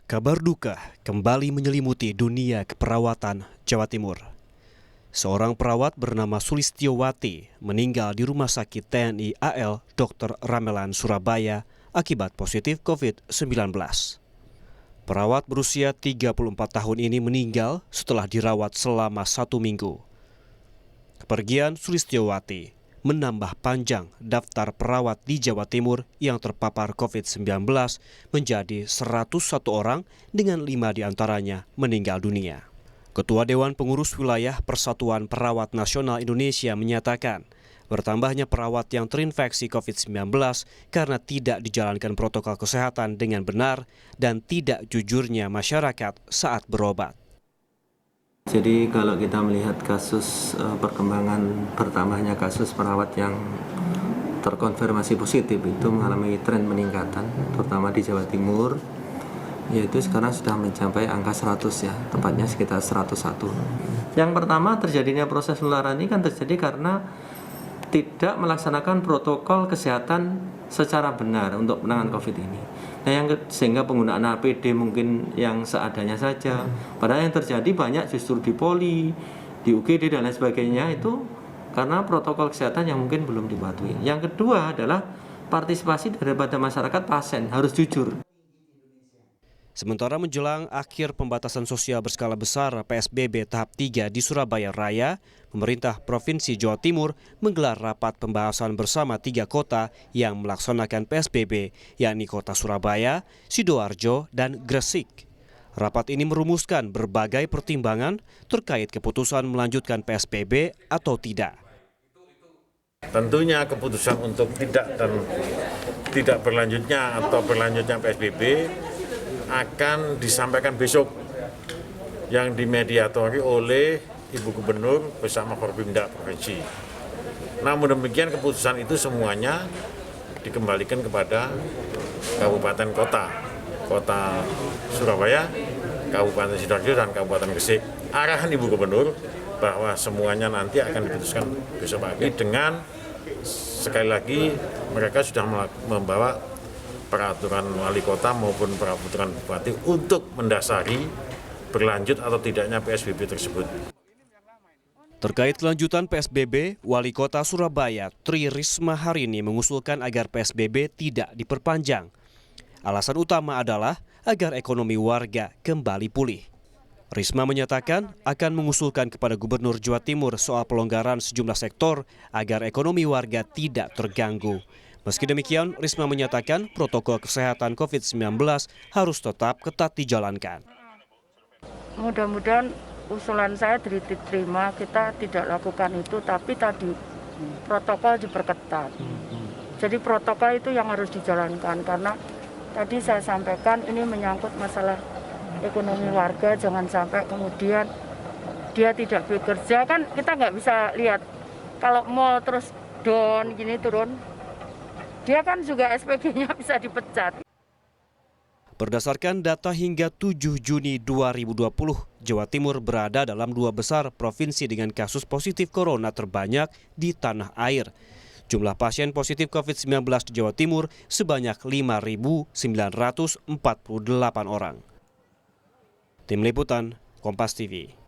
Kabar duka kembali menyelimuti dunia keperawatan Jawa Timur. Seorang perawat bernama Sulistiowati meninggal di Rumah Sakit TNI AL Dr. Ramelan Surabaya akibat positif COVID-19. Perawat berusia 34 tahun ini meninggal setelah dirawat selama 1 minggu. Kepergian Sulistiowati menambah panjang daftar perawat di Jawa Timur yang terpapar COVID-19 menjadi 101 orang dengan 5 diantaranya meninggal dunia. Ketua Dewan Pengurus Wilayah Persatuan Perawat Nasional Indonesia menyatakan bertambahnya perawat yang terinfeksi COVID-19 karena tidak dijalankan protokol kesehatan dengan benar dan tidak jujurnya masyarakat saat berobat. Jadi kalau kita melihat kasus perkembangan bertambahnya kasus perawat yang terkonfirmasi positif itu mengalami tren peningkatan, terutama di Jawa Timur, yaitu sekarang sudah mencapai angka 100 ya, tepatnya sekitar 101. Yang pertama terjadinya proses penularan ini kan terjadi karena tidak melaksanakan protokol kesehatan secara benar untuk penanganan COVID ini. Nah, sehingga penggunaan APD mungkin yang seadanya saja. Padahal yang terjadi banyak justru di poli, di UGD dan lain sebagainya itu karena protokol kesehatan yang mungkin belum dipatuhi. Yang kedua adalah partisipasi daripada masyarakat pasien harus jujur. Sementara menjelang akhir pembatasan sosial berskala besar PSBB tahap 3 di Surabaya Raya, pemerintah Provinsi Jawa Timur menggelar rapat pembahasan bersama 3 kota yang melaksanakan PSBB, yakni Kota Surabaya, Sidoarjo, dan Gresik. Rapat ini merumuskan berbagai pertimbangan terkait keputusan melanjutkan PSBB atau tidak. Tentunya keputusan untuk tidak berlanjutnya atau berlanjutnya PSBB akan disampaikan besok yang dimediatori oleh Ibu Gubernur bersama Forpimda Provinsi. Namun demikian keputusan itu semuanya dikembalikan kepada kabupaten kota Surabaya, Kabupaten Sidoarjo dan Kabupaten Gresik. Arahan Ibu Gubernur bahwa semuanya nanti akan diputuskan besok pagi dengan sekali lagi mereka sudah membawa peraturan wali kota maupun peraturan bupati untuk mendasari berlanjut atau tidaknya PSBB tersebut. Terkait kelanjutan PSBB, Wali Kota Surabaya Tri Risma hari ini mengusulkan agar PSBB tidak diperpanjang. Alasan utama adalah agar ekonomi warga kembali pulih. Risma menyatakan akan mengusulkan kepada Gubernur Jawa Timur soal pelonggaran sejumlah sektor agar ekonomi warga tidak terganggu. Meski demikian, Risma menyatakan protokol kesehatan COVID-19 harus tetap ketat dijalankan. Mudah-mudahan usulan saya diterima, kita tidak lakukan itu, tapi tadi protokol diperketat. Jadi protokol itu yang harus dijalankan, karena tadi saya sampaikan ini menyangkut masalah ekonomi warga, jangan sampai kemudian dia tidak bekerja, kan kita nggak bisa lihat kalau mall terus down gini turun. Dia kan juga SPG-nya bisa dipecat. Berdasarkan data hingga 7 Juni 2020, Jawa Timur berada dalam 2 besar provinsi dengan kasus positif corona terbanyak di tanah air. Jumlah pasien positif COVID-19 di Jawa Timur sebanyak 5.948 orang. Tim Liputan, Kompas TV.